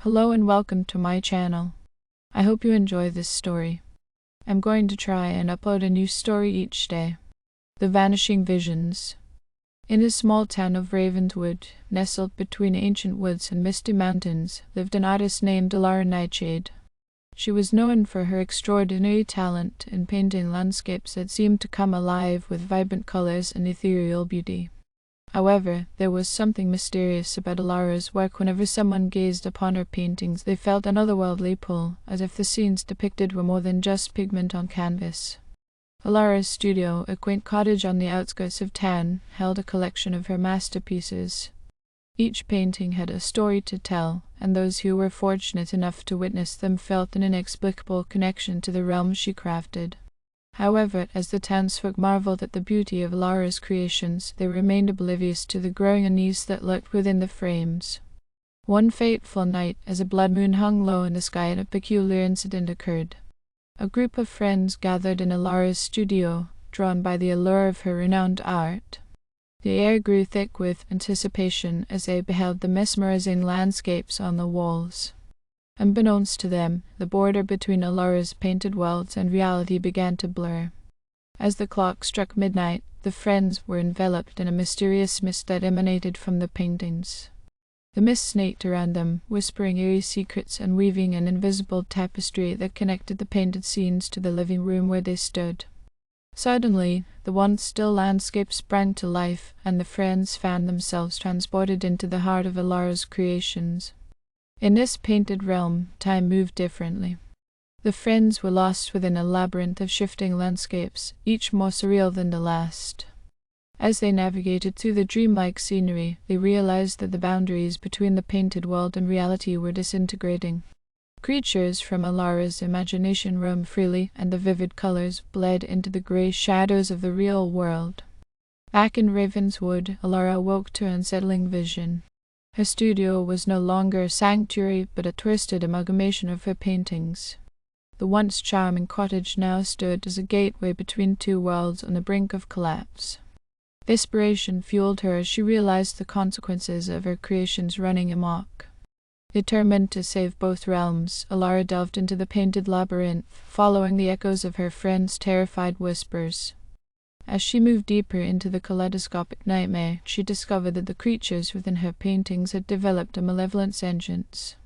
Hello and welcome to my channel. I hope you enjoy this story. I'm going to try and upload a new story each day. The Vanishing Visions. In a small town of Ravenswood, nestled between ancient woods and misty mountains, lived an artist named Lara Nightshade. She was known for her extraordinary talent in painting landscapes that seemed to come alive with vibrant colors and ethereal beauty. However, there was something mysterious about Lara's work. Whenever someone gazed upon her paintings, they felt an otherworldly pull, as if the scenes depicted were more than just pigment on canvas. Lara's studio, a quaint cottage on the outskirts of town, held a collection of her masterpieces. Each painting had a story to tell, and those who were fortunate enough to witness them felt an inexplicable connection to the realm she crafted. However, as the townsfolk marveled at the beauty of Lara's creations, they remained oblivious to the growing unease that lurked within the frames. One fateful night, as a blood moon hung low in the sky, a peculiar incident occurred. A group of friends gathered in Lara's studio, drawn by the allure of her renowned art. The air grew thick with anticipation as they beheld the mesmerizing landscapes on the walls. Unbeknownst to them, the border between Lara's painted worlds and reality began to blur. As the clock struck midnight, the friends were enveloped in a mysterious mist that emanated from the paintings. The mist snaked around them, whispering eerie secrets and weaving an invisible tapestry that connected the painted scenes to the living room where they stood. Suddenly, the once still landscape sprang to life, and the friends found themselves transported into the heart of Lara's creations. In this painted realm, time moved differently. The friends were lost within a labyrinth of shifting landscapes, each more surreal than the last. As they navigated through the dreamlike scenery, they realized that the boundaries between the painted world and reality were disintegrating. Creatures from Lara's imagination roamed freely, and the vivid colors bled into the gray shadows of the real world. Back in Ravenswood, Lara awoke to an unsettling vision. Her studio was no longer a sanctuary, but a twisted amalgamation of her paintings. The once charming cottage now stood as a gateway between two worlds on the brink of collapse. Desperation fueled her as she realized the consequences of her creations running amok. Determined to save both realms, Lara delved into the painted labyrinth, following the echoes of her friends' terrified whispers. As she moved deeper into the kaleidoscopic nightmare, she discovered that the creatures within her paintings had developed a malevolent sentience.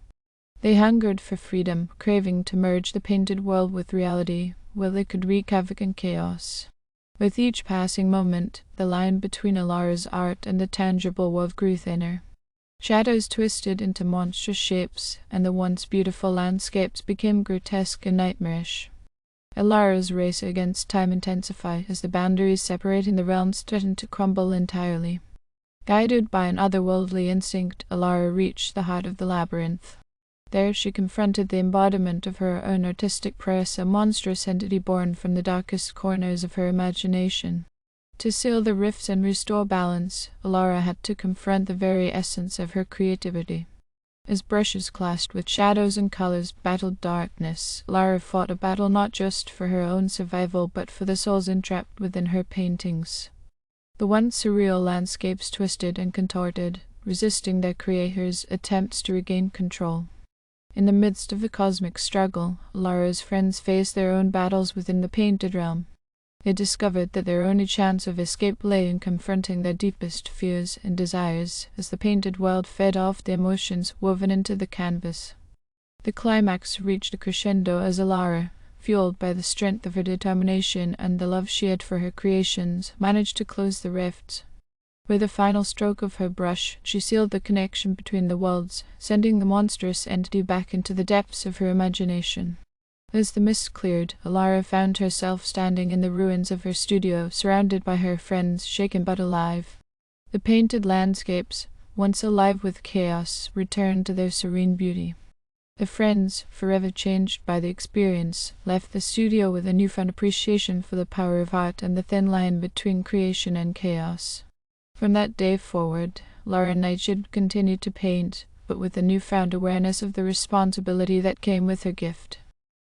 They hungered for freedom, craving to merge the painted world with reality, where they could wreak havoc and chaos. With each passing moment, the line between Lara's art and the tangible world grew thinner. Shadows twisted into monstrous shapes, and the once beautiful landscapes became grotesque and nightmarish. Lara's race against time intensified as the boundaries separating the realms threatened to crumble entirely. Guided by an otherworldly instinct, Lara reached the heart of the labyrinth. There she confronted the embodiment of her own artistic prowess, a monstrous entity born from the darkest corners of her imagination. To seal the rifts and restore balance, Lara had to confront the very essence of her creativity. As brushes clashed with shadows and colors battled darkness, Lara fought a battle not just for her own survival but for the souls entrapped within her paintings. The once surreal landscapes twisted and contorted, resisting their creators' attempts to regain control. In the midst of the cosmic struggle, Lara's friends faced their own battles within the painted realm. They discovered that their only chance of escape lay in confronting their deepest fears and desires, as the painted world fed off the emotions woven into the canvas. The climax reached a crescendo as Lara, fueled by the strength of her determination and the love she had for her creations, managed to close the rifts. With a final stroke of her brush, she sealed the connection between the worlds, sending the monstrous entity back into the depths of her imagination. As the mist cleared, Lara found herself standing in the ruins of her studio, surrounded by her friends, shaken but alive. The painted landscapes, once alive with chaos, returned to their serene beauty. The friends, forever changed by the experience, left the studio with a newfound appreciation for the power of art and the thin line between creation and chaos. From that day forward, Lara Nightshade continued to paint, but with a newfound awareness of the responsibility that came with her gift.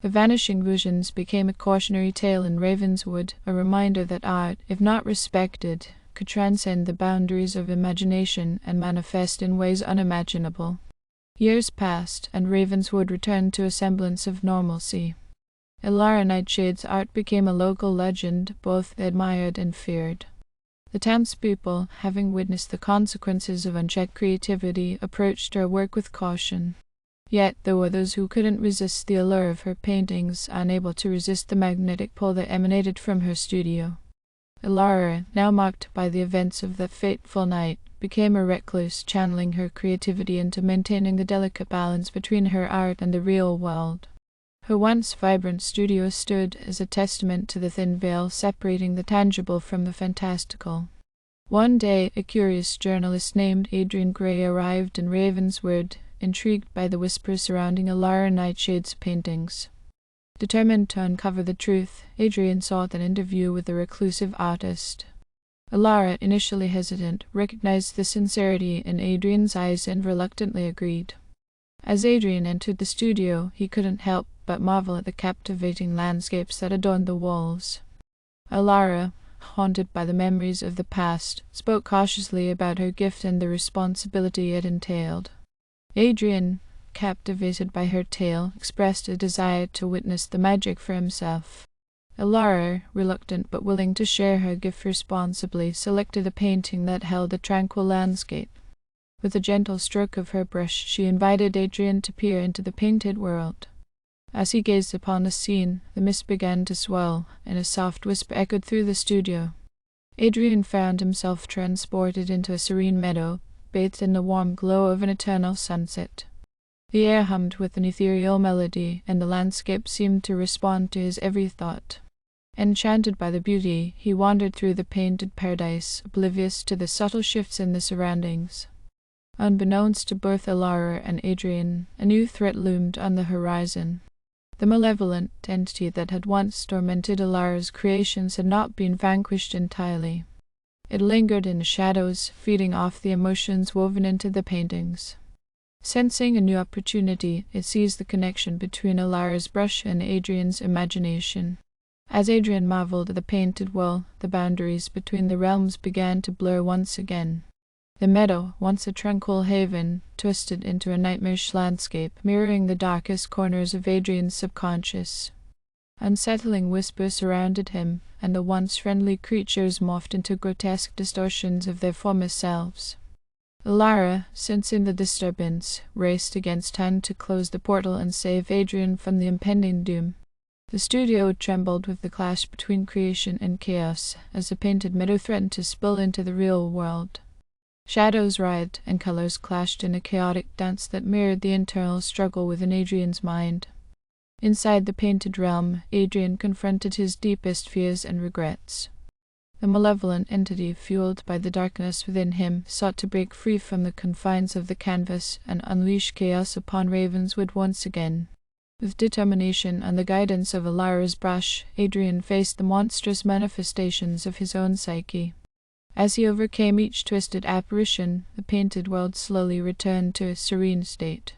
The Vanishing Visions became a cautionary tale in Ravenswood, a reminder that art, if not respected, could transcend the boundaries of imagination and manifest in ways unimaginable. Years passed, and Ravenswood returned to a semblance of normalcy. Ilara Nightshade's art became a local legend, both admired and feared. The townspeople, having witnessed the consequences of unchecked creativity, approached her work with caution. Yet there were those who couldn't resist the allure of her paintings, unable to resist the magnetic pull that emanated from her studio. Ilara, now marked by the events of that fateful night, became a recluse, channeling her creativity into maintaining the delicate balance between her art and the real world. Her once vibrant studio stood as a testament to the thin veil separating the tangible from the fantastical. One day, a curious journalist named Adrian Gray arrived in Ravenswood, intrigued by the whispers surrounding Ilara Nightshade's paintings. Determined to uncover the truth, Adrian sought an interview with the reclusive artist. Ilara, initially hesitant, recognized the sincerity in Adrian's eyes and reluctantly agreed. As Adrian entered the studio, he couldn't help but marvel at the captivating landscapes that adorned the walls. Ilara, haunted by the memories of the past, spoke cautiously about her gift and the responsibility it entailed. Adrian, captivated by her tale, expressed a desire to witness the magic for himself. Ilara, reluctant but willing to share her gift responsibly, selected a painting that held a tranquil landscape. With a gentle stroke of her brush, she invited Adrian to peer into the painted world. As he gazed upon the scene, the mist began to swell, and a soft whisper echoed through the studio. Adrian found himself transported into a serene meadow, bathed in the warm glow of an eternal sunset. The air hummed with an ethereal melody, and the landscape seemed to respond to his every thought. Enchanted by the beauty, he wandered through the painted paradise, oblivious to the subtle shifts in the surroundings. Unbeknownst to both Ilara and Adrian, a new threat loomed on the horizon. The malevolent entity that had once tormented Ilara's creations had not been vanquished entirely. It lingered in the shadows, feeding off the emotions woven into the paintings. Sensing a new opportunity, it seized the connection between Ilara's brush and Adrian's imagination. As Adrian marveled at the painted wall, the boundaries between the realms began to blur once again. The meadow, once a tranquil haven, twisted into a nightmarish landscape, mirroring the darkest corners of Adrian's subconscious. Unsettling whispers surrounded him, and the once friendly creatures morphed into grotesque distortions of their former selves. Ilara, sensing the disturbance, raced against time to close the portal and save Adrian from the impending doom. The studio trembled with the clash between creation and chaos, as the painted meadow threatened to spill into the real world. Shadows writhed, and colors clashed in a chaotic dance that mirrored the internal struggle within Adrian's mind. Inside the painted realm, Adrian confronted his deepest fears and regrets. The malevolent entity, fueled by the darkness within him, sought to break free from the confines of the canvas and unleash chaos upon Ravenswood once again. With determination and the guidance of Ilara's brush, Adrian faced the monstrous manifestations of his own psyche. As he overcame each twisted apparition, the painted world slowly returned to a serene state.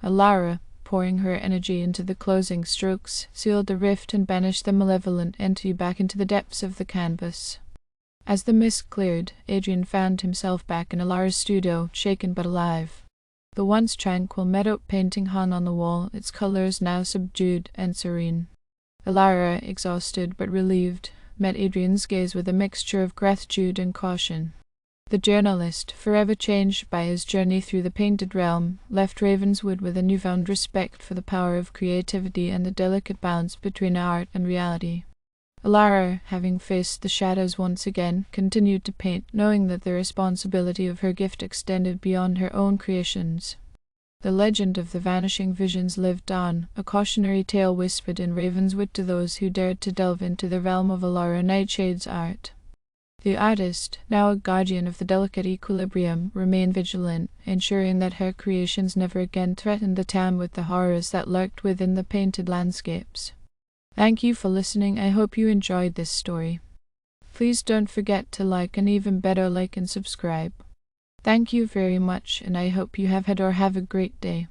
Ilara, pouring her energy into the closing strokes, sealed the rift and banished the malevolent entity back into the depths of the canvas. As the mist cleared, Adrian found himself back in Ilara's studio, shaken but alive. The once tranquil meadow painting hung on the wall, its colors now subdued and serene. Ilara, exhausted but relieved, met Adrian's gaze with a mixture of gratitude and caution. The journalist, forever changed by his journey through the painted realm, left Ravenswood with a newfound respect for the power of creativity and the delicate balance between art and reality. Ilara, having faced the shadows once again, continued to paint, knowing that the responsibility of her gift extended beyond her own creations. The legend of the Vanishing Visions lived on, a cautionary tale whispered in Ravenswood to those who dared to delve into the realm of Ilara Nightshade's art. The artist, now a guardian of the delicate equilibrium, remained vigilant, ensuring that her creations never again threatened the town with the horrors that lurked within the painted landscapes. Thank you for listening. I hope you enjoyed this story. Please don't forget to like, and even better, like and subscribe. Thank you very much, and I hope you have had or have a great day.